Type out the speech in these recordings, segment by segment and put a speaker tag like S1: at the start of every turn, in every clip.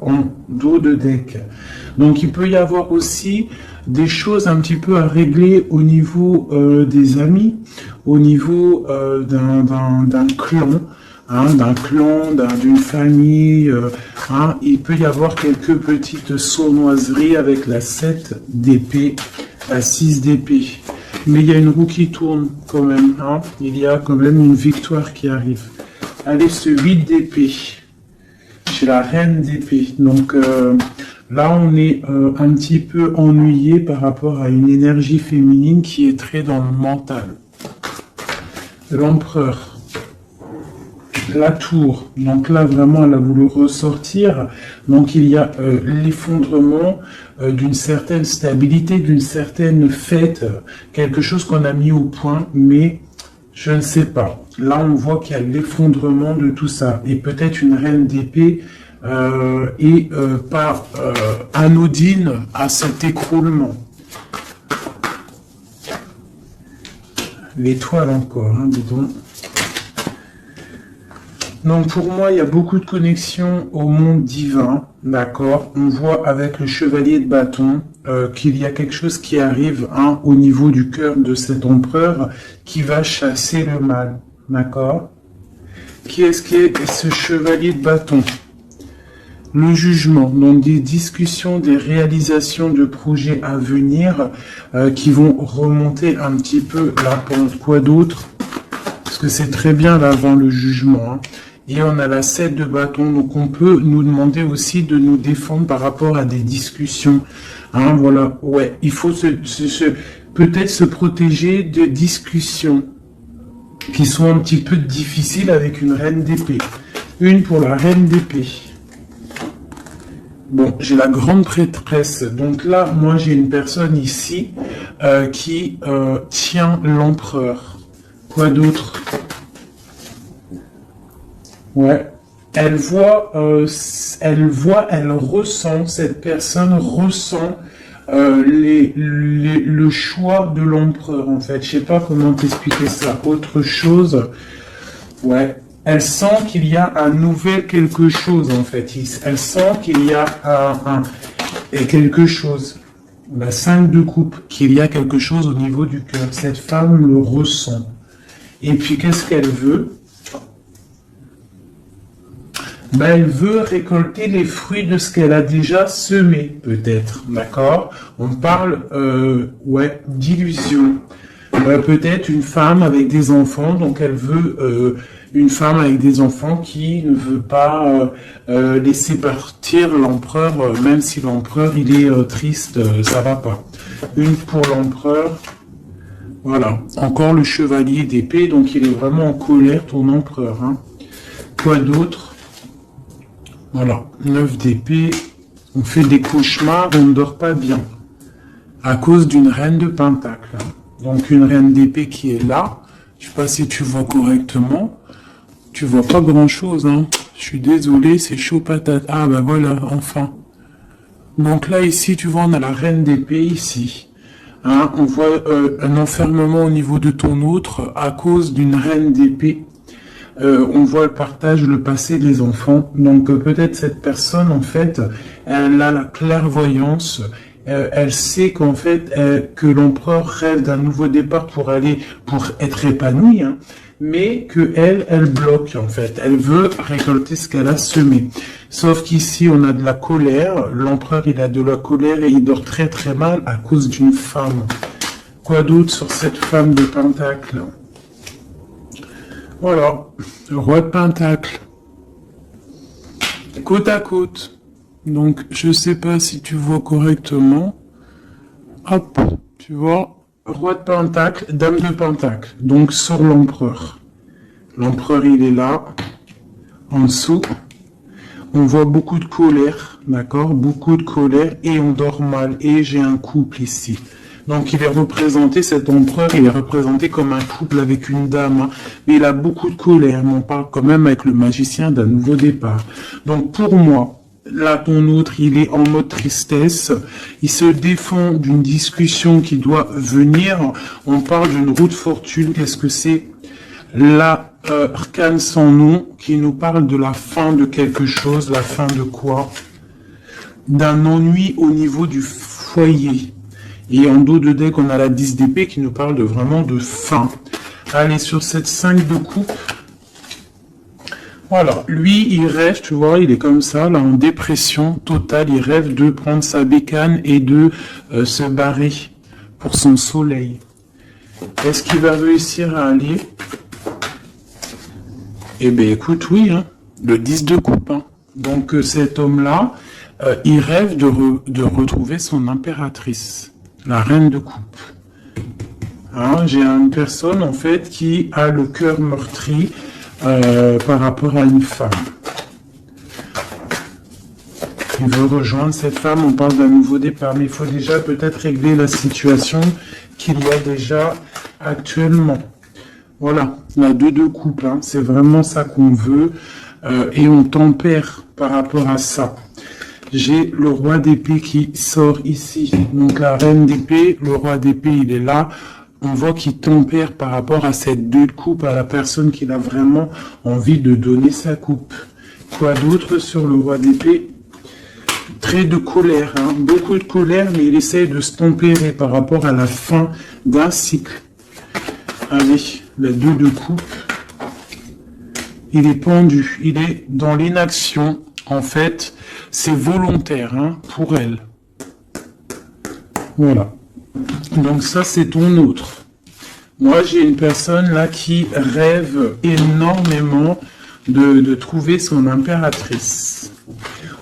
S1: en dos de deck. Donc il peut y avoir aussi des choses un petit peu à régler au niveau des amis, au niveau d'un clan, hein, d'une famille. Hein. Il peut y avoir quelques petites sournoiseries avec la 7 d'épée, la 6 d'épée. Mais il y a une roue qui tourne quand même. Hein. Il y a quand même une victoire qui arrive. Allez, ce 8 d'épée. Chez la reine d'épée. Donc là, on est un petit peu ennuyé par rapport à une énergie féminine qui est très dans le mental. L'empereur. La tour. Donc là, vraiment, elle a voulu ressortir. Donc il y a l'effondrement d'une certaine stabilité, d'une certaine fête. Quelque chose qu'on a mis au point, mais je ne sais pas. Là, on voit qu'il y a l'effondrement de tout ça. Et peut-être une reine d'épée est pas anodine à cet écroulement. L'étoile encore, hein, dis donc. Donc pour moi, il y a beaucoup de connexions au monde divin, d'accord. On voit avec le chevalier de bâton qu'il y a quelque chose qui arrive hein, au niveau du cœur de cet empereur qui va chasser le mal, d'accord. Qui est-ce qui est ce chevalier de bâton? Le jugement, donc des discussions, des réalisations de projets à venir qui vont remonter un petit peu la pente. Quoi d'autre? Parce que c'est très bien là avant le jugement. Hein. Et on a la 7 de bâton, donc on peut nous demander aussi de nous défendre par rapport à des discussions. Hein, voilà, ouais, il faut peut-être se protéger de discussions qui sont un petit peu difficiles avec une reine d'épée. Une pour la reine d'épée. Bon, j'ai la grande prêtresse. Donc là, moi, j'ai une personne ici qui tient l'empereur. Quoi d'autre? Ouais. Elle ressent, cette personne ressent le choix de l'empereur, en fait. Je sais pas comment t'expliquer ça. Autre chose, ouais. Elle sent qu'il y a un nouvel quelque chose, en fait. Elle sent qu'il y a quelque chose. La 5 de coupe, qu'il y a quelque chose au niveau du cœur. Cette femme le ressent. Et puis, qu'est-ce qu'elle veut? Ben, elle veut récolter les fruits de ce qu'elle a déjà semé, peut-être, d'accord? On parle, ouais, d'illusion. Peut-être une femme avec des enfants, donc elle veut une femme avec des enfants qui ne veut pas laisser partir l'empereur, même si l'empereur il est triste, ça va pas. Une pour l'empereur, voilà. Encore le chevalier d'épée, donc il est vraiment en colère, ton empereur. Hein. Quoi d'autre? Voilà, 9 d'épée, on fait des cauchemars, on ne dort pas bien, à cause d'une reine de pentacle. Donc une reine d'épée qui est là, je sais pas si tu vois correctement, tu vois pas grand chose, hein. Je suis désolé, c'est chaud patate. Ah bah voilà, enfin. Donc là ici, tu vois, on a la reine d'épée ici. Hein, on voit un enfermement au niveau de ton autre à cause d'une reine d'épée. On voit le partage, le passé des enfants. Donc peut-être cette personne, en fait, elle a la clairvoyance. Elle sait qu'en fait, que l'empereur rêve d'un nouveau départ pour être épanouie, hein, mais que elle bloque, en fait. Elle veut récolter ce qu'elle a semé. Sauf qu'ici, on a de la colère. L'empereur, il a de la colère et il dort très très mal à cause d'une femme. Quoi d'autre sur cette femme de pentacle? Voilà, le roi de pentacle, côte à côte. Donc, je sais pas si tu vois correctement. Hop, tu vois, roi de pentacle, dame de pentacle. Donc, sur l'empereur. L'empereur, il est là, en dessous. On voit beaucoup de colère, d'accord? Beaucoup de colère et on dort mal. Et j'ai un couple ici. Donc il est représenté, cet empereur, il est représenté comme un couple avec une dame, hein, mais il a beaucoup de colère, mais on parle quand même avec le magicien d'un nouveau départ. Donc pour moi, là ton autre, il est en mode tristesse, il se défend d'une discussion qui doit venir, on parle d'une roue de fortune, qu'est-ce que c'est? La arcane sans nom, qui nous parle de la fin de quelque chose, la fin de quoi? d'un ennui au niveau du foyer. Et en dos de deck, on a la 10 d'épée qui nous parle de vraiment de fin. Allez, sur cette 5 de coupe. Voilà, lui, il rêve, tu vois, il est comme ça, là, en dépression totale. Il rêve de prendre sa bécane et de se barrer pour son soleil. Est-ce qu'il va réussir à aller? Eh bien, écoute, oui, hein, le 10 de coupe. Hein. Donc, cet homme-là, il rêve de retrouver son impératrice, la reine de coupe. Hein, j'ai une personne, en fait, qui a le cœur meurtri, par rapport à une femme. Il veut rejoindre cette femme, on parle d'un nouveau départ, mais il faut déjà peut-être régler la situation qu'il y a déjà actuellement. Voilà, la 2 de coupe, hein, c'est vraiment ça qu'on veut, et on tempère par rapport à ça. J'ai le roi d'épée qui sort ici, donc la reine d'épée, le roi d'épée, il est là. On voit qu'il tempère par rapport à cette 2 de coupe, à la personne qui a vraiment envie de donner sa coupe. Quoi d'autre sur le roi d'épée? Très de colère, hein, beaucoup de colère, mais il essaye de se tempérer par rapport à la fin d'un cycle. Allez, la 2 de coupe. Il est pendu, il est dans l'inaction. En fait, c'est volontaire, hein, pour elle. Voilà. Donc ça, c'est ton autre. Moi, j'ai une personne là qui rêve énormément de trouver son impératrice.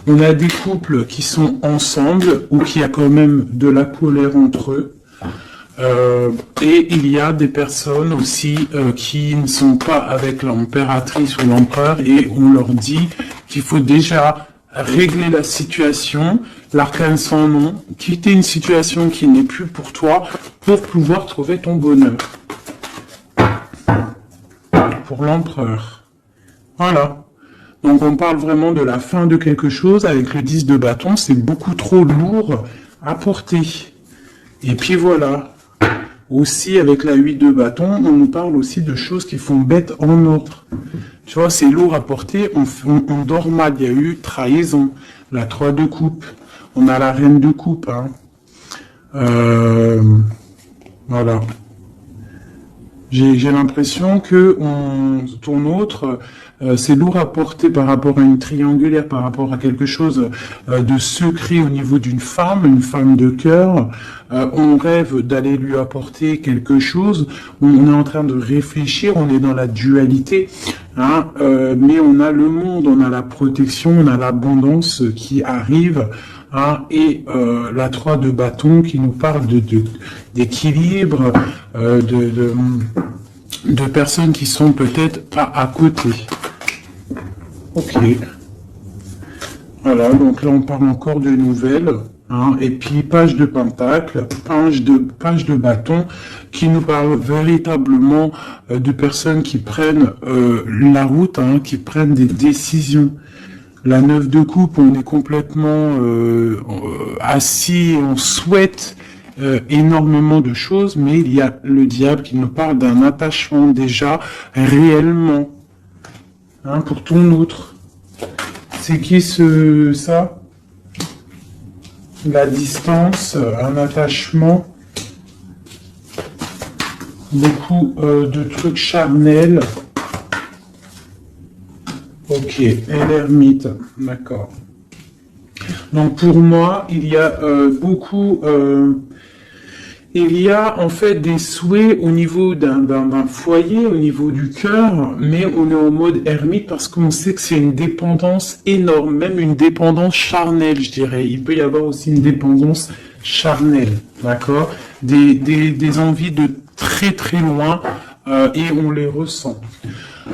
S1: On a des couples qui sont ensemble ou qui a quand même de la colère entre eux. Et il y a des personnes aussi qui ne sont pas avec l'impératrice ou l'empereur et on leur dit qu'il faut déjà régler la situation, l'arcane sans nom, quitter une situation qui n'est plus pour toi pour pouvoir trouver ton bonheur. Pour l'empereur. Voilà. Donc on parle vraiment de la fin de quelque chose. Avec le 10 de bâton, c'est beaucoup trop lourd à porter. Et puis voilà. Aussi, avec la 8 de bâton, on nous parle aussi de choses qui font bête en ordre. Tu vois, c'est lourd à porter, on dort mal, il y a eu trahison. La 3 de coupe, on a la reine de coupe. Hein. Voilà. J'ai l'impression que ton autre, c'est lourd à porter par rapport à une triangulaire, par rapport à quelque chose de secret au niveau d'une femme, une femme de cœur. On rêve d'aller lui apporter quelque chose. On est en train de réfléchir, on est dans la dualité. Hein, mais on a le monde, on a la protection, on a l'abondance qui arrive. Hein, et la 3 de bâton qui nous parle d'équilibre, de personnes qui sont peut-être pas à côté. Ok. Voilà, donc là on parle encore de nouvelles. Hein, et puis page de pentacle, page de bâton, qui nous parle véritablement de personnes qui prennent la route, hein, qui prennent des décisions. La 9 de coupe, on est complètement assis, on souhaite énormément de choses, mais il y a le diable qui nous parle d'un attachement déjà réellement. Hein, pour ton autre. C'est qui ça? La distance, un attachement, beaucoup de trucs charnels. Ok, et l'ermite, d'accord. Donc pour moi, il y a beaucoup... il y a en fait des souhaits au niveau d'un foyer, au niveau du cœur, mais on est en mode ermite parce qu'on sait que c'est une dépendance énorme, même une dépendance charnelle, je dirais. Il peut y avoir aussi une dépendance charnelle, d'accord? Des envies de très très loin et on les ressent.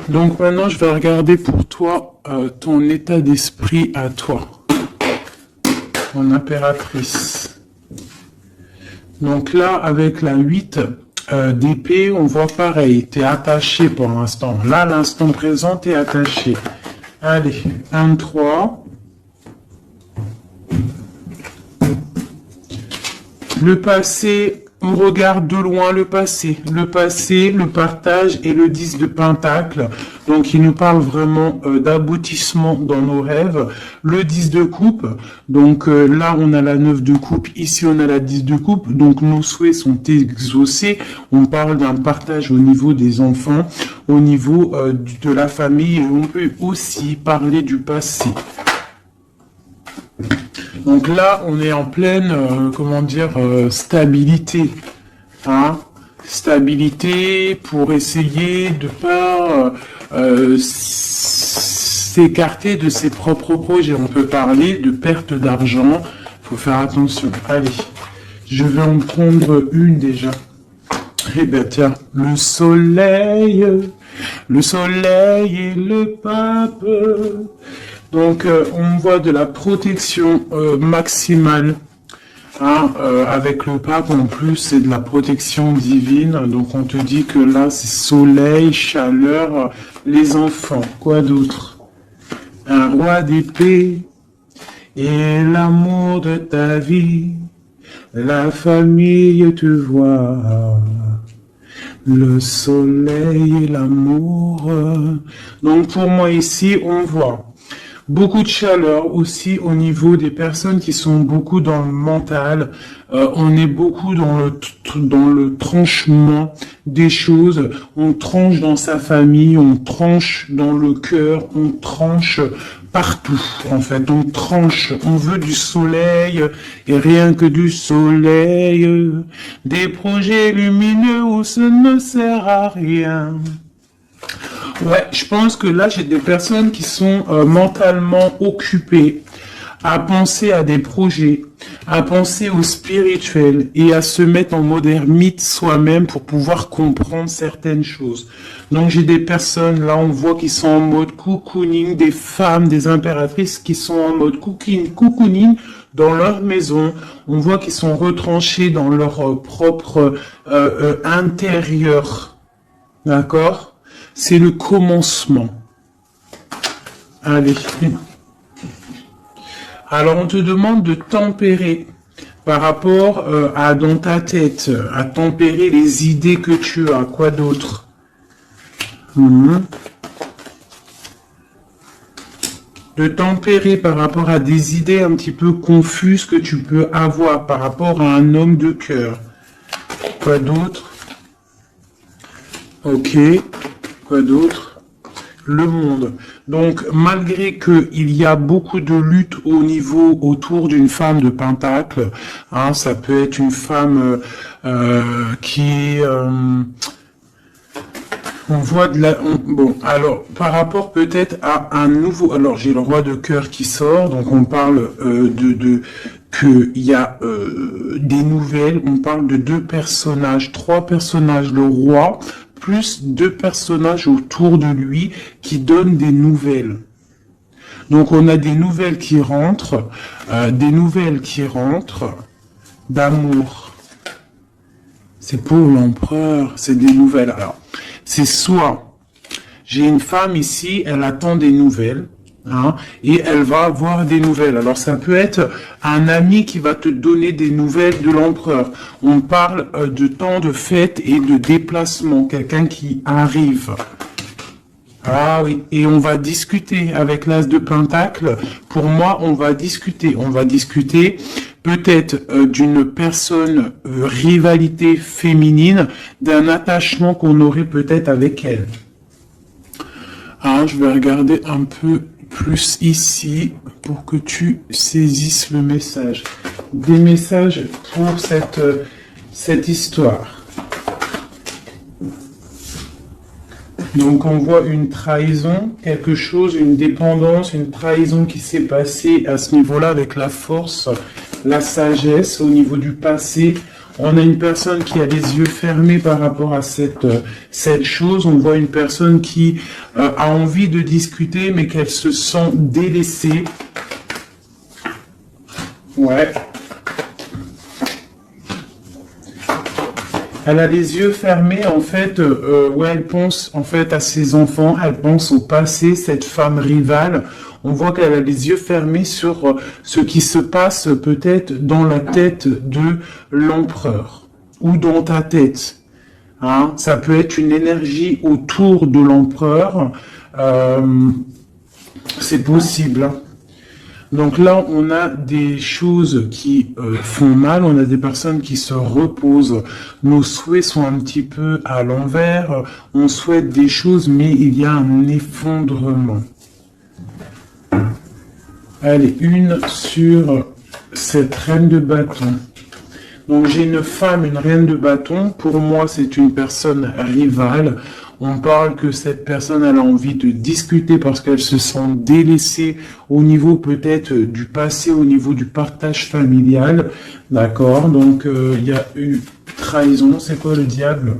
S1: Donc maintenant, je vais regarder pour toi ton état d'esprit à toi, mon impératrice. Donc là, avec la 8 d'épée, on voit pareil, tu es attaché pour l'instant. Là, l'instant présent, tu es attaché. Allez, 1, 3. Le passé, On regarde de loin le passé, le partage et le 10 de Pentacle. Donc, il nous parle vraiment d'aboutissement dans nos rêves. Le 10 de coupe, donc là, on a la 9 de coupe, ici, on a la 10 de coupe. Donc, nos souhaits sont exaucés. On parle d'un partage au niveau des enfants, au niveau de la famille. Et on peut aussi parler du passé. Donc là, on est en pleine, stabilité. Hein, stabilité pour essayer de pas s'écarter de ses propres projets. On peut parler de perte d'argent. Faut faire attention. Allez, je vais en prendre une déjà. Eh ben tiens, le soleil et le pape. Donc, on voit de la protection maximale. Hein, avec le pape, en plus, c'est de la protection divine. Donc, on te dit que là, c'est soleil, chaleur, les enfants. Quoi d'autre? Un roi d'épée et l'amour de ta vie. La famille te voit. Le soleil et l'amour. Donc, pour moi, ici, on voit beaucoup de chaleur aussi au niveau des personnes qui sont beaucoup dans le mental. On est beaucoup dans le tranchement des choses. On tranche dans sa famille, on tranche dans le cœur, on tranche partout en fait. On tranche, on veut du soleil et rien que du soleil. Des projets lumineux où ce ne sert à rien. Ouais, je pense que là, j'ai des personnes qui sont mentalement occupées à penser à des projets, à penser au spirituel et à se mettre en mode ermite soi-même pour pouvoir comprendre certaines choses. Donc, j'ai des personnes, là, on voit qui sont en mode cocooning, des femmes, des impératrices qui sont en mode cocooning dans leur maison. On voit qu'ils sont retranchés dans leur propre intérieur. D'accord ? C'est le commencement. Allez. Alors, on te demande de tempérer par rapport à dans ta tête, à tempérer les idées que tu as. Quoi d'autre? De tempérer par rapport à des idées un petit peu confuses que tu peux avoir par rapport à un homme de cœur. Quoi d'autre? Ok. Quoi d'autre? Le monde. Donc, malgré qu'il y a beaucoup de lutte au niveau autour d'une femme de Pentacle, hein, ça peut être une femme qui on voit de la... bon, alors, par rapport peut-être à un nouveau... Alors, j'ai le roi de cœur qui sort, donc on parle qu'il y a des nouvelles, on parle de trois personnages, le roi, plus deux personnages autour de lui qui donnent des nouvelles. Donc on a des nouvelles qui rentrent d'amour. C'est pour l'empereur, c'est des nouvelles. Alors, c'est soit, j'ai une femme ici, elle attend des nouvelles, hein, et elle va avoir des nouvelles. Alors ça peut être un ami qui va te donner des nouvelles de l'empereur. On parle de temps de fête et de déplacement, quelqu'un qui arrive. Ah oui, et on va discuter avec l'as de Pentacle. Pour moi, on va discuter peut-être d'une personne rivalité féminine, d'un attachement qu'on aurait peut-être avec elle. Ah, je vais regarder un peu plus ici pour que tu saisisses le message. Des messages pour cette histoire. Donc on voit une trahison, quelque chose, une dépendance, une trahison qui s'est passée à ce niveau-là avec la force, la sagesse au niveau du passé. On a une personne qui a les yeux fermés par rapport à cette chose. On voit une personne qui a envie de discuter mais qu'elle se sent délaissée. Ouais. Elle a les yeux fermés, en fait, elle pense en fait à ses enfants, elle pense au passé, cette femme rivale. On voit qu'elle a les yeux fermés sur ce qui se passe peut-être dans la tête de l'empereur. ou dans ta tête. Hein, ça peut être une énergie autour de l'empereur. C'est possible. Hein. Donc là, on a des choses qui font mal, on a des personnes qui se reposent. Nos souhaits sont un petit peu à l'envers. On souhaite des choses, mais il y a un effondrement. Allez, une sur cette reine de bâton. Donc j'ai une femme, une reine de bâton. Pour moi, c'est une personne rivale. On parle que cette personne, elle a envie de discuter parce qu'elle se sent délaissée au niveau peut-être du passé, au niveau du partage familial. D'accord. Donc il y a eu trahison. C'est quoi le diable?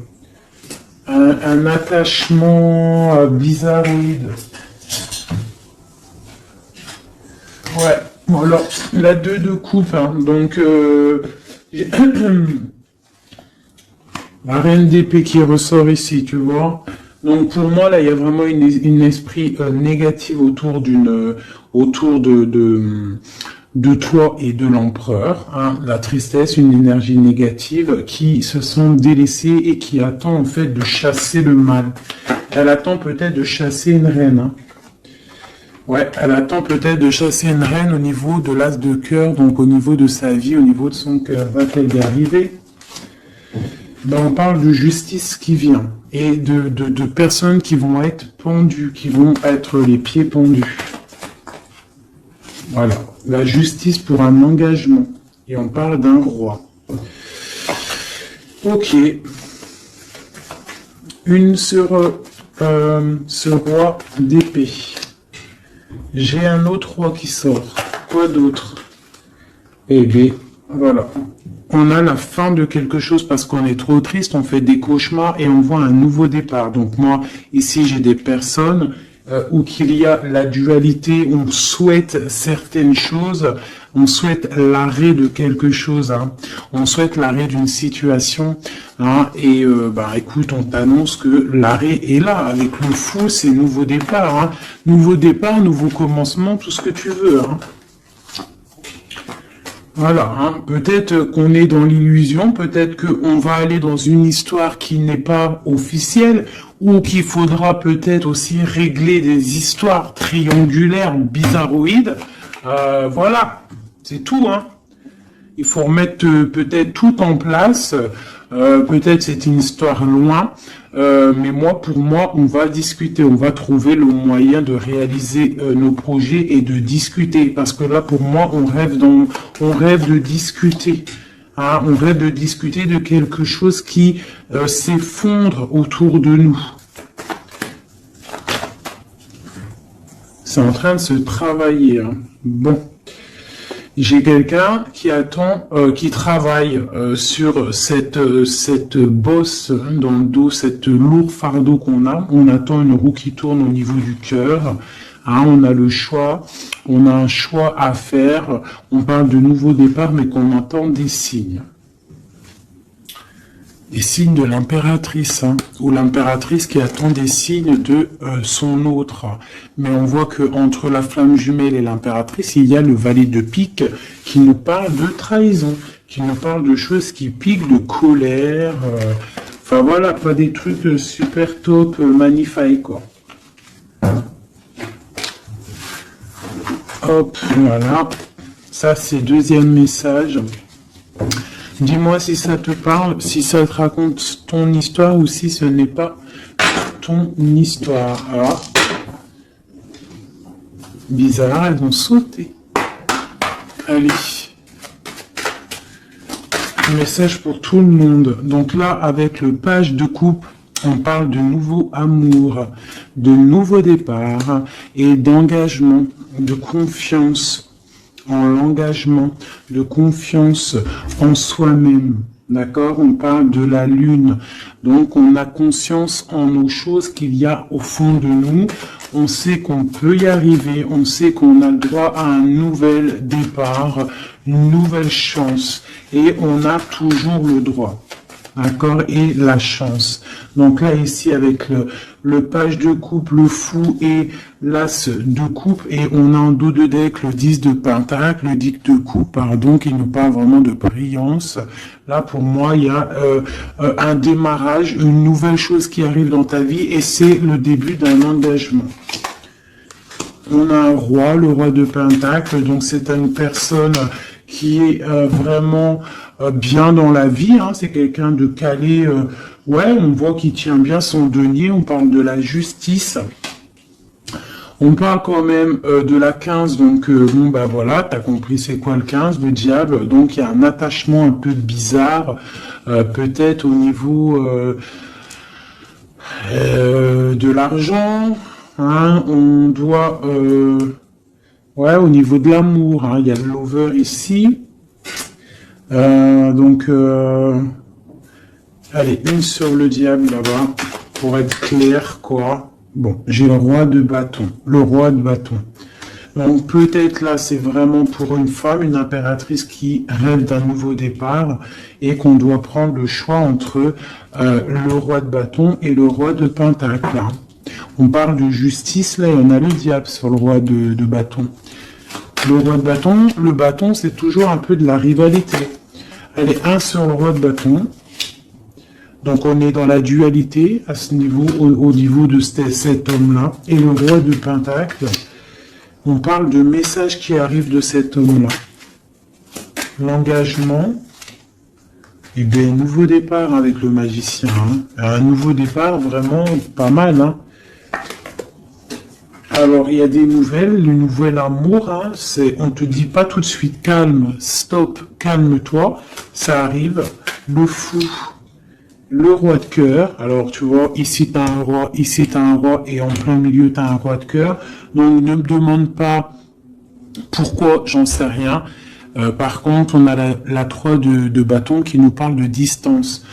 S1: Un attachement bizarroïde. Ouais. Bon, alors la 2 de coupe. Hein, donc la reine d'épée qui ressort ici, tu vois. Donc pour moi là, il y a vraiment une esprit négatif autour de toi et de l'empereur. Hein. La tristesse, une énergie négative qui se sent délaissée et qui attend en fait de chasser le mal. Elle attend peut-être de chasser une reine. Hein. Ouais, elle attend peut-être de chasser une reine au niveau de l'as de cœur, donc au niveau de sa vie, au niveau de son cœur. Va-t-elle y arriver? Ben, on parle de justice qui vient et de personnes qui vont être pendues, qui vont être les pieds pendus. Voilà, la justice pour un engagement. Et on parle d'un roi. Ok. Une sur ce roi d'épée. J'ai un autre roi qui sort. Quoi d'autre? Eh bien, voilà. On a la fin de quelque chose parce qu'on est trop triste, on fait des cauchemars et on voit un nouveau départ. Donc moi, ici, j'ai des personnes où qu'il y a la dualité, on souhaite certaines choses, on souhaite l'arrêt de quelque chose, hein. On souhaite l'arrêt d'une situation, hein, et bah écoute, on t'annonce que l'arrêt est là, avec le fou, c'est nouveau départ, hein. Nouveau départ, nouveau commencement, tout ce que tu veux, hein. Voilà, hein. Peut-être qu'on est dans l'illusion, peut-être qu'on va aller dans une histoire qui n'est pas officielle, ou qu'il faudra peut-être aussi régler des histoires triangulaires, bizarroïdes. Voilà, c'est tout, hein. Il faut remettre peut-être tout en place. Peut-être c'est une histoire loin, mais pour moi, on va discuter, on va trouver le moyen de réaliser nos projets et de discuter. Parce que là, pour moi, on rêve de discuter. Hein, on rêve de discuter de quelque chose qui s'effondre autour de nous. C'est en train de se travailler. Hein. Bon. J'ai quelqu'un qui attend, qui travaille sur cette bosse dans le dos, cette lourd fardeau qu'on a. On attend une roue qui tourne au niveau du cœur. Hein, on a le choix, on a un choix à faire. On parle de nouveau départ, mais qu'on entend des signes. Des signes de l'impératrice, hein, ou l'impératrice qui attend des signes de son autre. Mais on voit que entre la flamme jumelle et l'impératrice, il y a le valet de pique qui nous parle de trahison, qui nous parle de choses qui piquent, de colère. Enfin voilà, pas des trucs super top, magnifiques, quoi. Hop, voilà. Ça, c'est deuxième message. Dis-moi si ça te parle, si ça te raconte ton histoire ou si ce n'est pas ton histoire. Alors, bizarre, elles ont sauté. Allez. Un message pour tout le monde. Donc là, avec le page de coupe, on parle de nouveau amour, de nouveau départ et d'engagement, de confiance en l'engagement, de confiance en soi-même. D'accord? On parle de la lune. Donc, on a conscience en nos choses qu'il y a au fond de nous. On sait qu'on peut y arriver. On sait qu'on a le droit à un nouvel départ, une nouvelle chance. Et on a toujours le droit. d'accord, et la chance. Donc là, ici, avec le page de coupe, le fou et l'as de coupe, et on a en dos de deck le 10 de pentacle, le 10 de coupe, pardon, qui nous parle vraiment de brillance. Là, pour moi, il y a un démarrage, une nouvelle chose qui arrive dans ta vie, et c'est le début d'un engagement. On a un roi, le roi de pentacle, donc c'est une personne qui est vraiment bien dans la vie, hein. C'est quelqu'un de calé, ouais, on voit qu'il tient bien son denier, on parle de la justice. On parle quand même de la 15, donc bon bah voilà, t'as compris c'est quoi le 15, le diable, donc il y a un attachement un peu bizarre, peut-être au niveau de l'argent, hein, on doit, ouais, au niveau de l'amour, hein, il y a le lover ici, donc, allez, une sur le diable là-bas, pour être clair, quoi. Bon, j'ai le roi de bâton, le roi de bâton. Donc peut-être là, c'est vraiment pour une femme, une impératrice qui rêve d'un nouveau départ et qu'on doit prendre le choix entre le roi de bâton et le roi de pentacle. Hein. On parle de justice, là, et on a le diable sur le roi de bâton. Le roi de bâton, le bâton, c'est toujours un peu de la rivalité. Allez, un sur le roi de bâton. Donc on est dans la dualité à ce niveau, au niveau de cet homme-là. Et le roi de pentacle, on parle de messages qui arrivent de cet homme-là. L'engagement, et bien nouveau départ avec le magicien. Hein. Un nouveau départ vraiment pas mal. Hein. Alors il y a des nouvelles, le nouvel amour, hein, on te dit pas tout de suite calme, stop, calme-toi, ça arrive. Le fou. Le roi de cœur, alors tu vois, ici tu as un roi, ici tu as un roi, et en plein milieu tu as un roi de cœur. Donc ne me demande pas pourquoi, j'en sais rien. Par contre, on a la 3 de bâton qui nous parle de distance.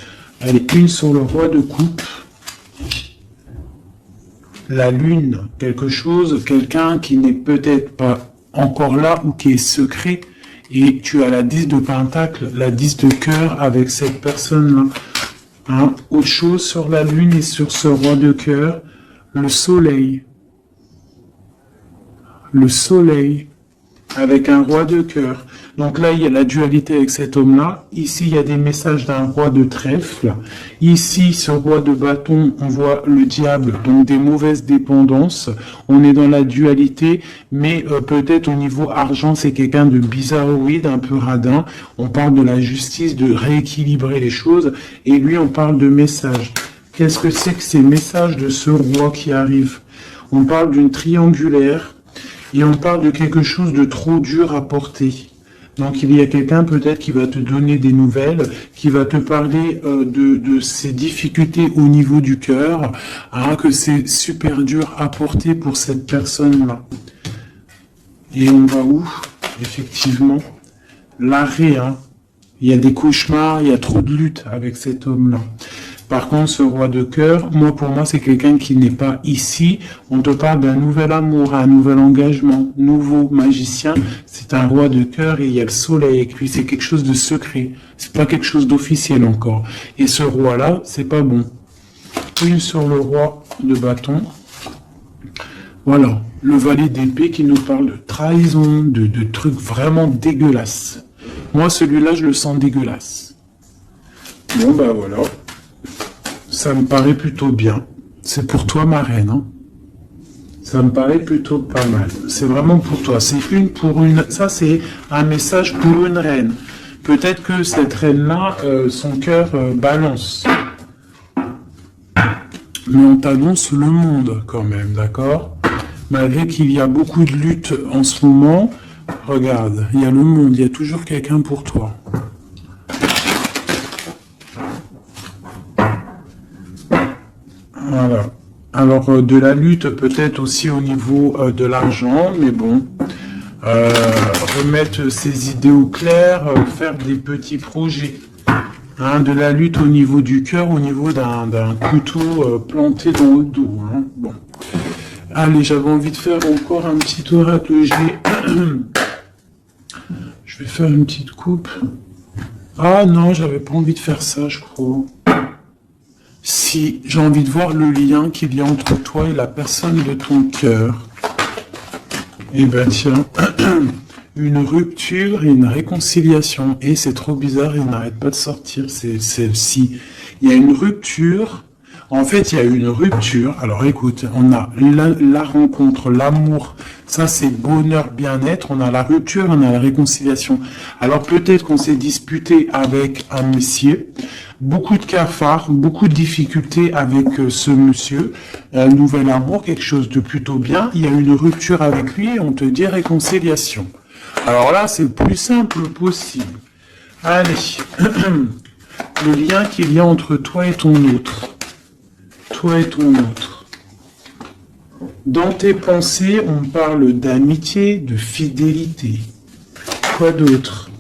S1: Elle est une sur le roi de coupe. La lune, quelque chose, quelqu'un qui n'est peut-être pas encore là ou qui est secret. Et tu as la 10 de pentacle, la 10 de cœur avec cette personne-là. Hein, autre chose sur la lune et sur ce roi de cœur, le soleil. Le soleil avec un roi de cœur. Donc là, il y a la dualité avec cet homme-là. Ici, il y a des messages d'un roi de trèfle. Ici, ce roi de bâton, on voit le diable, donc des mauvaises dépendances. On est dans la dualité, mais peut-être au niveau argent, c'est quelqu'un de bizarroïde, un peu radin. On parle de la justice, de rééquilibrer les choses. Et lui, on parle de messages. Qu'est-ce que c'est que ces messages de ce roi qui arrive? On parle d'une triangulaire. Et on parle de quelque chose de trop dur à porter. Donc il y a quelqu'un peut-être qui va te donner des nouvelles, qui va te parler de ses difficultés au niveau du cœur, hein, que c'est super dur à porter pour cette personne-là. Et on va où? Effectivement, l'arrêt. Hein. Il y a des cauchemars, il y a trop de lutte avec cet homme-là. Par contre, ce roi de cœur, pour moi, c'est quelqu'un qui n'est pas ici. On te parle d'un nouvel amour, un nouvel engagement, nouveau magicien. C'est un roi de cœur et il y a le soleil avec lui. C'est quelque chose de secret. C'est pas quelque chose d'officiel encore. Et ce roi-là, c'est pas bon. Une sur le roi de bâton. Voilà. Le valet d'épée qui nous parle de trahison, de trucs vraiment dégueulasses. Moi, celui-là, je le sens dégueulasse. Bon, bah voilà. Ça me paraît plutôt bien. C'est pour toi, ma reine. Hein. Ça me paraît plutôt pas mal. C'est vraiment pour toi. C'est une pour une. Ça, c'est un message pour une reine. Peut-être que cette reine-là, son cœur balance. Mais on t'annonce le monde quand même, d'accord? Malgré qu'il y a beaucoup de luttes en ce moment, regarde, il y a le monde, il y a toujours quelqu'un pour toi. Voilà. Alors, de la lutte peut-être aussi au niveau de l'argent, mais bon, remettre ses idées au clair, faire des petits projets. Hein, de la lutte au niveau du cœur, au niveau d'un couteau planté dans le dos. Hein. Bon. Allez, j'avais envie de faire encore un petit oracle. Je vais faire une petite coupe. Ah non, j'avais pas envie de faire ça, je crois. Si, j'ai envie de voir le lien qu'il y a entre toi et la personne de ton cœur. Eh ben tiens, une rupture et une réconciliation. Et c'est trop bizarre, il n'arrête pas de sortir, c'est celle-ci. Il y a une rupture. En fait, il y a une rupture. Alors écoute, on a la rencontre, l'amour, ça c'est bonheur, bien-être. On a la rupture, on a la réconciliation. Alors peut-être qu'on s'est disputé avec un monsieur, beaucoup de cafards, beaucoup de difficultés avec ce monsieur, un nouvel amour, quelque chose de plutôt bien. Il y a une rupture avec lui et on te dit réconciliation. Alors là, c'est le plus simple possible. Allez, le lien qu'il y a entre toi et ton autre. Toi et ton autre. Dans tes pensées, on parle d'amitié, de fidélité. Quoi d'autre?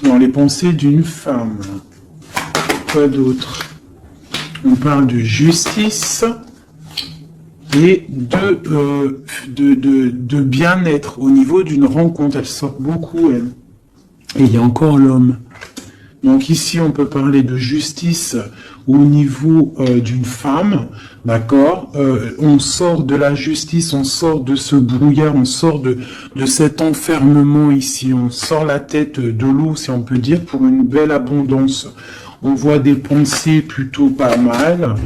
S1: Dans les pensées d'une femme. Quoi d'autre? On parle de justice et de bien-être au niveau d'une rencontre. Elle sort beaucoup, elle. Et il y a encore l'homme. Donc ici, on peut parler de justice au niveau d'une femme, d'accord. On sort de la justice, on sort de ce brouillard, on sort de cet enfermement ici, on sort la tête de l'eau, si on peut dire, pour une belle abondance. On voit des pensées plutôt pas mal.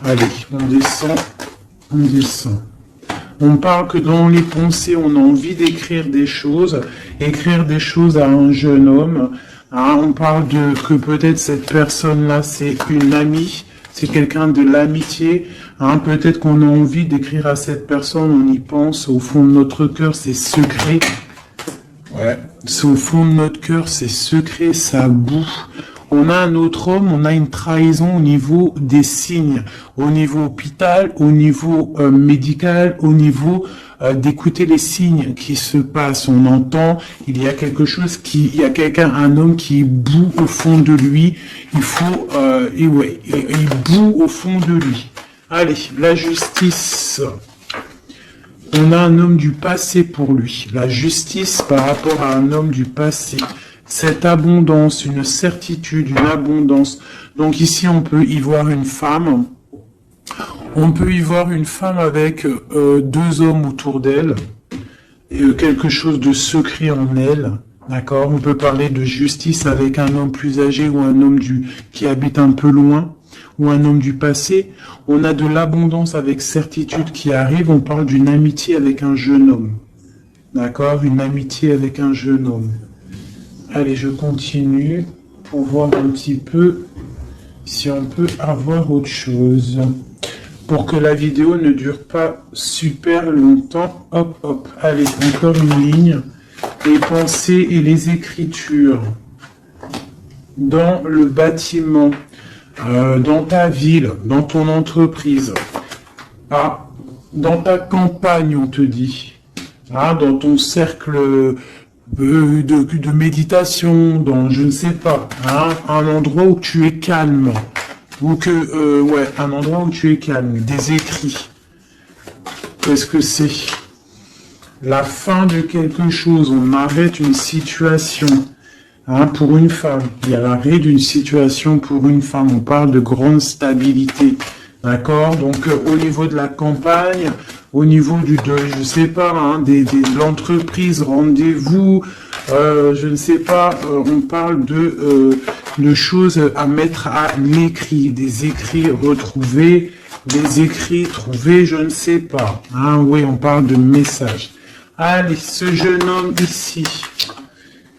S1: Allez, on descend, on descend. On parle que dans les pensées, on a envie d'écrire des choses à un jeune homme. Hein, on parle de que peut-être cette personne-là, c'est une amie, c'est quelqu'un de l'amitié. Hein, peut-être qu'on a envie d'écrire à cette personne, on y pense, au fond de notre cœur, c'est secret. Ouais. C'est au fond de notre cœur, c'est secret, ça boue. On a un autre homme, on a une trahison au niveau des signes, au niveau hôpital, au niveau médical, au niveau d'écouter les signes qui se passent. On entend, il y a quelque chose il y a quelqu'un, un homme qui boue au fond de lui. Il faut, il boue au fond de lui. Allez, la justice. On a un homme du passé pour lui. La justice par rapport à un homme du passé. Cette abondance, une certitude, une abondance. Donc ici, on peut y voir une femme. On peut y voir une femme avec deux hommes autour d'elle. Quelque chose de secret en elle. D'accord? On peut parler de justice avec un homme plus âgé ou un homme qui habite un peu loin. Ou un homme du passé. On a de l'abondance avec certitude qui arrive. On parle d'une amitié avec un jeune homme. D'accord? Une amitié avec un jeune homme. Allez, je continue pour voir un petit peu si on peut avoir autre chose. Pour que la vidéo ne dure pas super longtemps. Hop, hop. Allez, encore une ligne. Les pensées et les écritures. Dans le bâtiment. Dans ta ville. Dans ton entreprise. Ah, dans ta campagne, on te dit. Ah, dans ton cercle de méditation, dans je ne sais pas, hein, un endroit où tu es calme, ou que un endroit où tu es calme, des écrits. Qu'est-ce que c'est? La fin de quelque chose, on arrête une situation. Hein, pour une femme, il y a l'arrêt d'une situation pour une femme. On parle de grande stabilité. D'accord? Donc, au niveau de la campagne, au niveau je sais pas, hein, de l'entreprise, rendez-vous, je ne sais pas, on parle de choses à mettre à l'écrit, des écrits retrouvés, des écrits trouvés, je ne sais pas. Hein, oui, on parle de messages. Allez, ce jeune homme ici.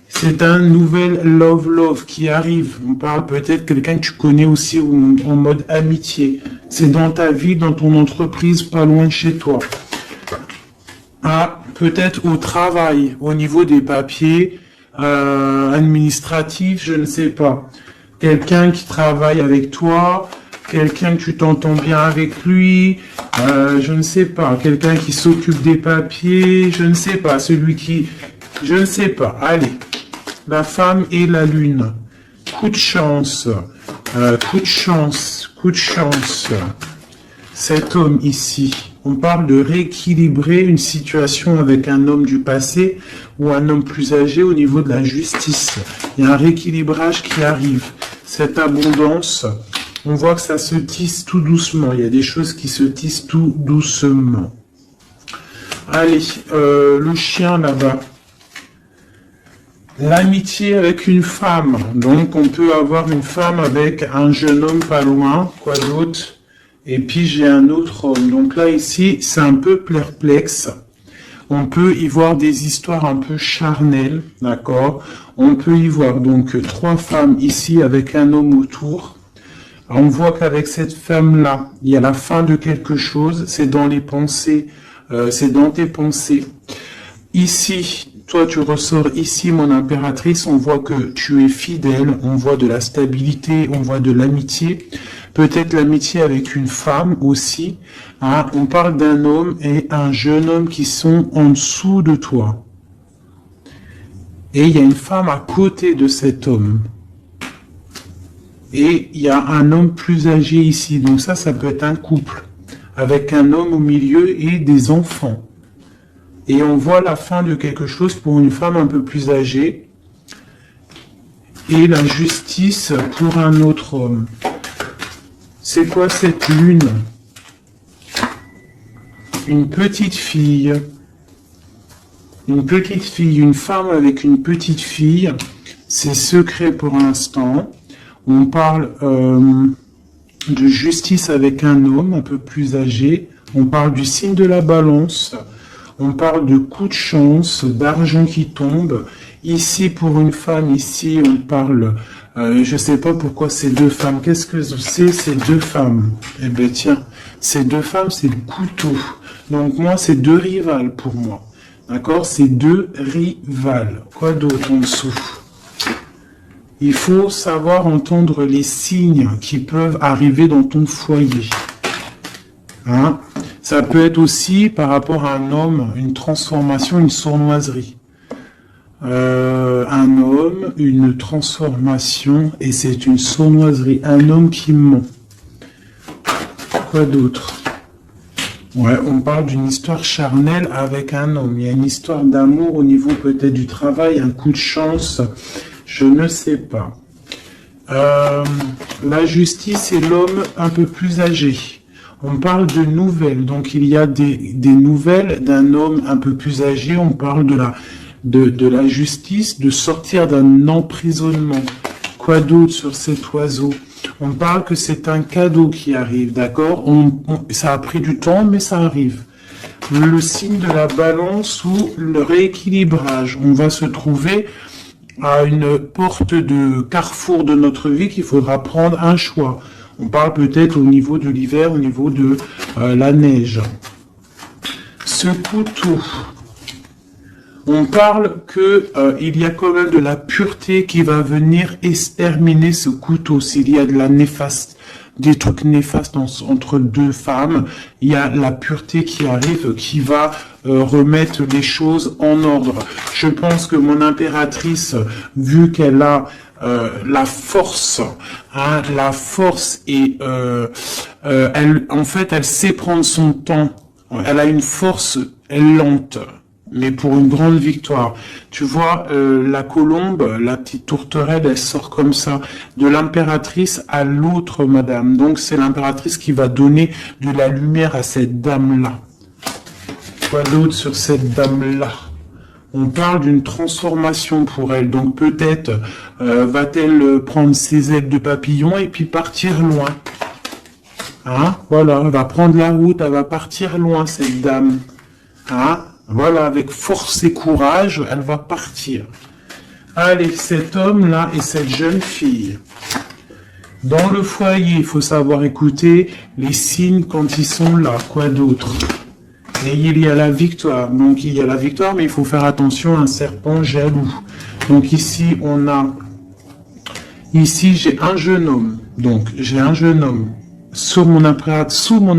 S1: C'est un nouvel love qui arrive. On parle peut-être quelqu'un que tu connais aussi en mode amitié. C'est dans ta vie, dans ton entreprise, pas loin de chez toi. Ah, peut-être au travail, au niveau des papiers administratifs, je ne sais pas. Quelqu'un qui travaille avec toi, quelqu'un que tu t'entends bien avec lui, je ne sais pas. Quelqu'un qui s'occupe des papiers, je ne sais pas. Je ne sais pas. Allez. La femme et la lune. Coup de chance. Coup de chance. Coup de chance. Cet homme ici. On parle de rééquilibrer une situation avec un homme du passé ou un homme plus âgé au niveau de la justice. Il y a un rééquilibrage qui arrive. Cette abondance, on voit que ça se tisse tout doucement. Il y a des choses qui se tissent tout doucement. Allez, le chien là-bas. L'amitié avec une femme. Donc, on peut avoir une femme avec un jeune homme pas loin. Quoi d'autre? Et puis, j'ai un autre homme. Donc là, ici, c'est un peu perplexe. On peut y voir des histoires un peu charnelles, d'accord? On peut y voir donc 3 femmes ici avec un homme autour. On voit qu'avec cette femme-là, il y a la fin de quelque chose. C'est dans les pensées. C'est dans tes pensées. Ici, toi, tu ressors ici, mon impératrice, on voit que tu es fidèle, on voit de la stabilité, on voit de l'amitié, peut-être l'amitié avec une femme aussi. Hein. On parle d'un homme et un jeune homme qui sont en dessous de toi. Et il y a une femme à côté de cet homme. Et il y a un homme plus âgé ici. Donc ça peut être un couple, avec un homme au milieu et des enfants. Et on voit la fin de quelque chose pour une femme un peu plus âgée. Et la justice pour un autre homme. C'est quoi cette lune? Une petite fille. Une petite fille, une femme avec une petite fille. C'est secret pour l'instant. On parle de justice avec un homme un peu plus âgé. On parle du signe de la balance. On parle de coups de chance, d'argent qui tombe. Ici, pour une femme, ici, on parle... je sais pas pourquoi ces 2 femmes. Qu'est-ce que c'est ces 2 femmes? Eh bien, tiens, ces 2 femmes, c'est le couteau. Donc, moi, c'est 2 rivales pour moi. D'accord? C'est 2 rivales. Quoi d'autre en dessous? Il faut savoir entendre les signes qui peuvent arriver dans ton foyer. Hein? Ça peut être aussi par rapport à un homme, une transformation, une sournoiserie. Un homme, une transformation, et c'est une sournoiserie. Un homme qui ment. Quoi d'autre? Ouais, on parle d'une histoire charnelle avec un homme. Il y a une histoire d'amour au niveau peut-être du travail, un coup de chance, je ne sais pas. La justice et l'homme un peu plus âgé. On parle de nouvelles, donc il y a des nouvelles d'un homme un peu plus âgé. On parle de la justice, de sortir d'un emprisonnement. Quoi d'autre sur cet oiseau? On parle que c'est un cadeau qui arrive, d'accord? Ça a pris du temps, mais ça arrive. Le signe de la balance ou le rééquilibrage. On va se trouver à une porte de carrefour de notre vie qu'il faudra prendre un choix. On parle peut-être au niveau de l'hiver, au niveau de la neige. Ce couteau, on parle que il y a quand même de la pureté qui va venir exterminer ce couteau. S'il y a de la néfaste, des trucs néfastes entre 2 femmes, il y a la pureté qui arrive, qui va remettre les choses en ordre. Je pense que mon impératrice, vu qu'elle a la force, hein, et elle sait prendre son temps. Elle a une force lente, mais pour une grande victoire. Tu vois, la colombe, la petite tourterelle, elle sort comme ça, de l'impératrice à l'autre madame. Donc c'est l'impératrice qui va donner de la lumière à cette dame-là. Quoi d'autre sur cette dame-là? On parle d'une transformation pour elle. Donc peut-être va-t-elle prendre ses ailes de papillon et puis partir loin. Hein? Voilà, elle va prendre la route, elle va partir loin, cette dame. Hein? Voilà, avec force et courage, elle va partir. Allez, cet homme-là et cette jeune fille. Dans le foyer, il faut savoir écouter les signes quand ils sont là. Quoi d'autre? Et il y a la victoire. Donc, il y a la victoire, mais il faut faire attention à un serpent jaloux. Donc, ici, on a... Ici, j'ai un jeune homme. Donc, j'ai un jeune homme sous mon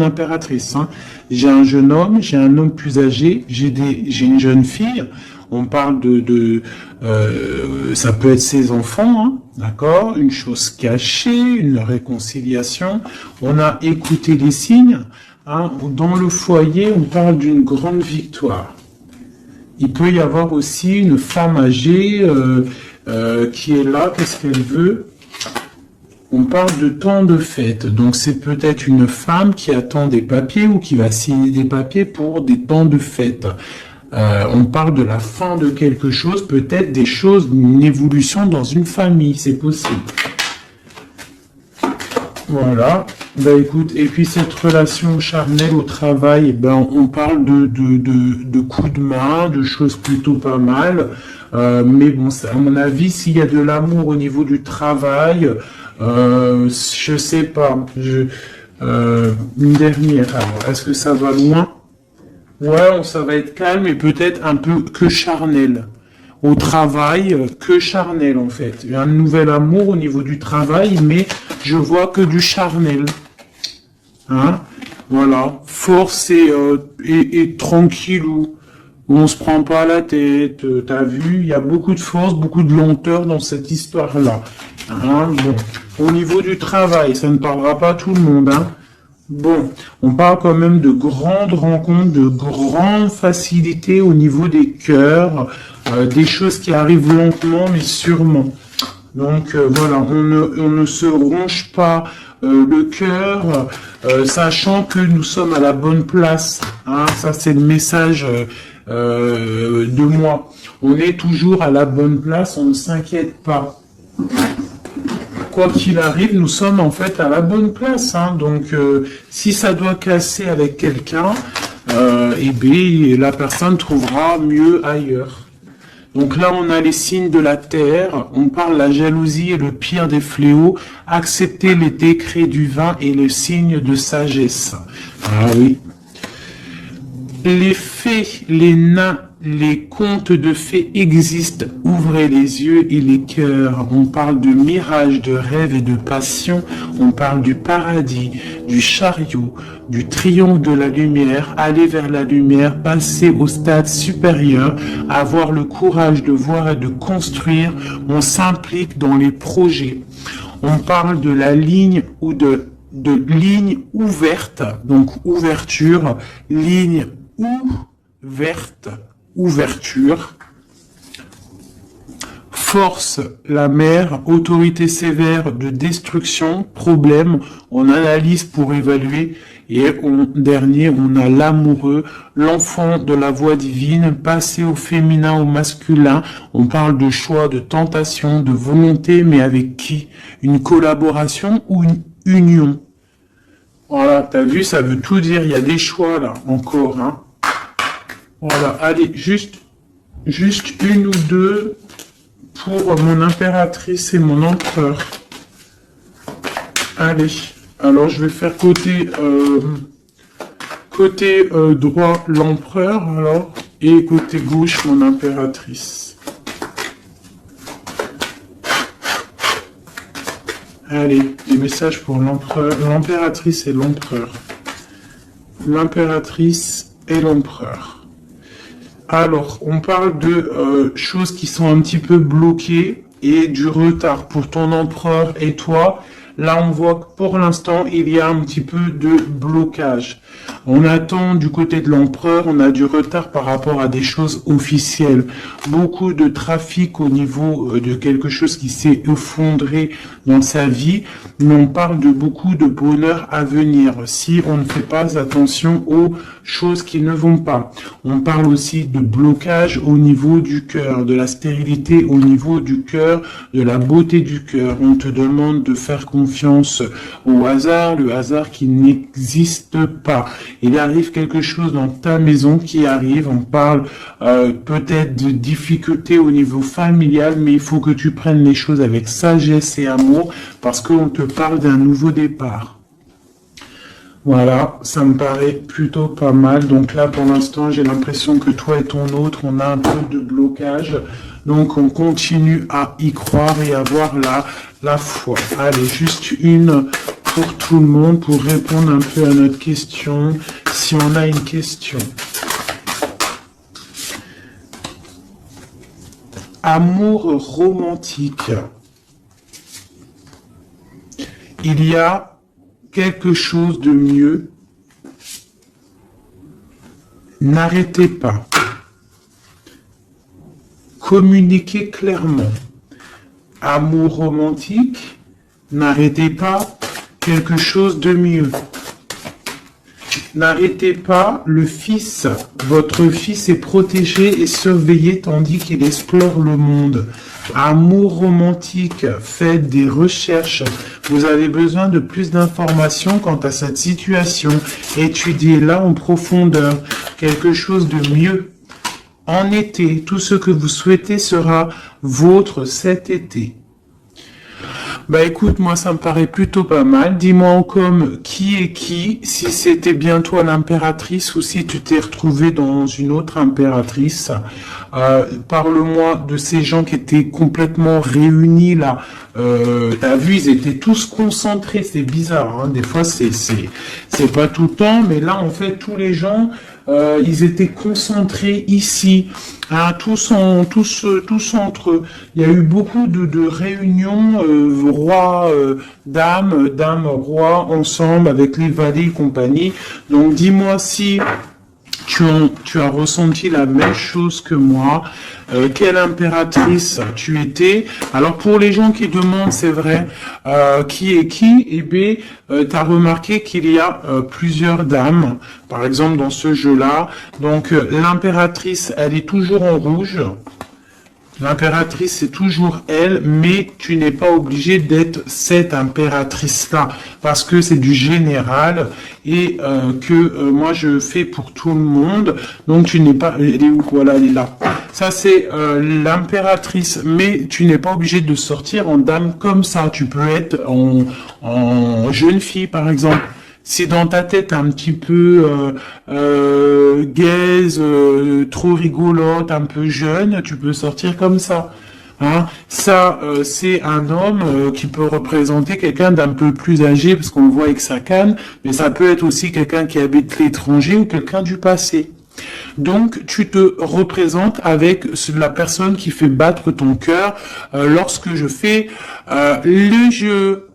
S1: impératrice. Hein. J'ai un jeune homme, j'ai un homme plus âgé, j'ai une jeune fille. On parle ça peut être ses enfants, hein, d'accord? Une chose cachée, une réconciliation. On a écouté les signes. hein. Dans le foyer, on parle d'une grande victoire. Il peut y avoir aussi une femme âgée qui est là, qu'est-ce qu'elle veut? On parle de temps de fête, donc c'est peut-être une femme qui attend des papiers ou qui va signer des papiers pour des temps de fête. On parle de la fin de quelque chose, peut-être des choses, une évolution dans une famille, c'est possible. Voilà. Ben écoute, et puis cette relation charnelle au travail, ben on parle de coups de main, de choses plutôt pas mal. Mais bon, à mon avis, s'il y a de l'amour au niveau du travail, je sais pas. Une dernière. Alors, est-ce que ça va loin? Ouais, ça va être calme et peut-être un peu que charnel. Au travail, que charnel en fait. Il y a un nouvel amour au niveau du travail, mais je vois que du charnel. Hein? Voilà. Force et tranquillou. Où on se prend pas la tête. T'as vu, il y a beaucoup de force, beaucoup de lenteur dans cette histoire-là. Hein? Bon. Au niveau du travail, ça ne parlera pas à tout le monde, hein. Bon, on parle quand même de grandes rencontres, de grandes facilités au niveau des cœurs, des choses qui arrivent lentement mais sûrement. Donc voilà, on ne se ronge pas le cœur, sachant que nous sommes à la bonne place. Hein, ça c'est le message de moi. On est toujours à la bonne place, on ne s'inquiète pas. Quoi qu'il arrive, nous sommes en fait à la bonne place. Hein. Donc, si ça doit casser avec quelqu'un, eh bien, la personne trouvera mieux ailleurs. Donc là, on a les signes de la terre. On parle de la jalousie et le pire des fléaux. Accepter les décrets du vin et le signe de sagesse. Ah oui. Les fées, les nains, les contes de fées existent. Ouvrez les yeux et les cœurs. On parle de mirage, de rêve et de passion. On parle du paradis, du chariot, du triomphe de la lumière. Aller vers la lumière, passer au stade supérieur, avoir le courage de voir et de construire. On s'implique dans les projets. On parle de la ligne ou de ligne ouverte, donc ouverture, ligne ouverte, ouverture. Force, la mer, autorité sévère de destruction, problème, on analyse pour évaluer. Et dernier, on a l'amoureux, l'enfant de la voix divine, passer au féminin, au masculin. On parle de choix, de tentation, de volonté, mais avec qui? Une collaboration ou une union? Voilà, t'as vu, ça veut tout dire. Il y a des choix là, encore. Hein. Voilà, allez, juste une ou deux pour mon impératrice et mon empereur. Allez, alors je vais faire côté droit l'empereur, alors, et côté gauche mon impératrice. Allez, des messages pour l'empereur, l'impératrice et l'empereur. L'impératrice et l'empereur. Alors, on parle de choses qui sont un petit peu bloquées et du retard pour ton empereur et toi. Là, on voit que pour l'instant, il y a un petit peu de blocage. On attend du côté de l'empereur, on a du retard par rapport à des choses officielles. Beaucoup de trafic au niveau de quelque chose qui s'est effondré dans sa vie, mais on parle de beaucoup de bonheur à venir si on ne fait pas attention aux choses qui ne vont pas. On parle aussi de blocage au niveau du cœur, de la stérilité au niveau du cœur, de la beauté du cœur. On te demande de faire confiance au hasard, le hasard qui n'existe pas. Il arrive quelque chose dans ta maison qui arrive, on parle peut-être de difficultés au niveau familial, mais il faut que tu prennes les choses avec sagesse et amour, parce qu'on te parle d'un nouveau départ. Voilà, ça me paraît plutôt pas mal. Donc là, pour l'instant, j'ai l'impression que toi et ton autre, on a un peu de blocage. Donc on continue à y croire et avoir la foi. Allez, juste une pour tout le monde pour répondre un peu à notre question, si on a une question. Amour romantique. Il y a quelque chose de mieux n'arrêtez pas. Communiquez clairement. Amour romantique, n'arrêtez pas. Quelque chose de mieux. N'arrêtez pas, le fils, votre fils est protégé et surveillé tandis qu'il explore le monde. Amour romantique, faites des recherches. Vous avez besoin de plus d'informations quant à cette situation. Étudiez-la en profondeur. Quelque chose de mieux. En été, tout ce que vous souhaitez sera vôtre cet été. Bah écoute, moi ça me paraît plutôt pas mal. Dis-moi en com qui est qui, si c'était bien toi l'impératrice ou si tu t'es retrouvé dans une autre impératrice. Parle-moi de ces gens qui étaient complètement réunis là. T'as vu, ils étaient tous concentrés, c'est bizarre, hein. Des fois c'est pas tout le temps, mais là en fait tous les gens ils étaient concentrés ici, hein, tous entre eux. Il y a eu beaucoup de réunions, roi, dame, roi, ensemble avec les valets et compagnie. Donc dis-moi si tu as ressenti la même chose que moi. Quelle impératrice tu étais? Alors pour les gens qui demandent, c'est vrai, qui est qui? Eh bien, tu as remarqué qu'il y a plusieurs dames, par exemple dans ce jeu-là. Donc l'impératrice, elle est toujours en rouge. L'impératrice, c'est toujours elle, mais tu n'es pas obligé d'être cette impératrice-là, parce que c'est du général et que moi je fais pour tout le monde. Donc tu n'es pas... Elle est où? Voilà, elle est là. Ça, c'est l'impératrice, mais tu n'es pas obligé de sortir en dame comme ça. Tu peux être en jeune fille, par exemple. Si dans ta tête un petit peu gaze, trop rigolote, un peu jeune, tu peux sortir comme ça. Hein? Ça, c'est un homme qui peut représenter quelqu'un d'un peu plus âgé, parce qu'on le voit avec sa canne, mais ça peut être aussi quelqu'un qui habite l'étranger ou quelqu'un du passé. Donc, tu te représentes avec la personne qui fait battre ton cœur lorsque je fais le jeu.